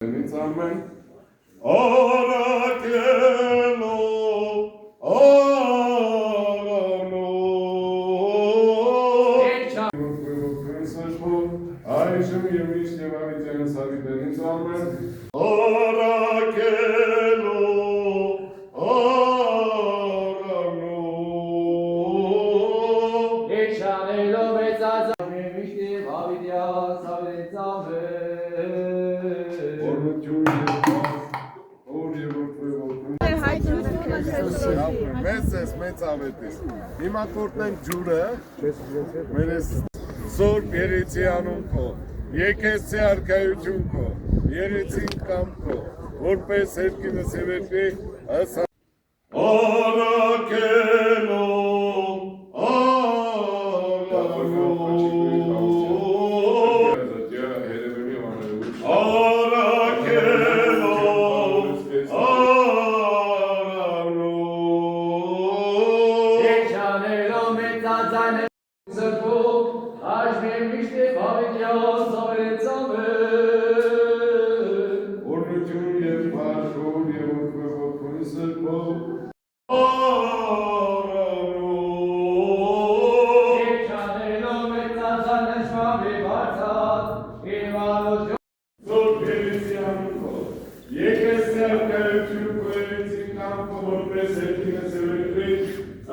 Amen. Orakelo, orano. Ayşem yemiş devam edeceğini sabitlediniz. Amen. Orakelo, orano. Eşanelo bezaza memişti bavidya sabitzabe. Մեծ ավետիս։ Հիմա կորտնենք ջուրը, մերես սորբ երեցի անուն քո, եկեսցի արքայություն քո, երեցին կամ քո, որպես երկինս և երկրի ասա։ Արակելո,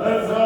Yes,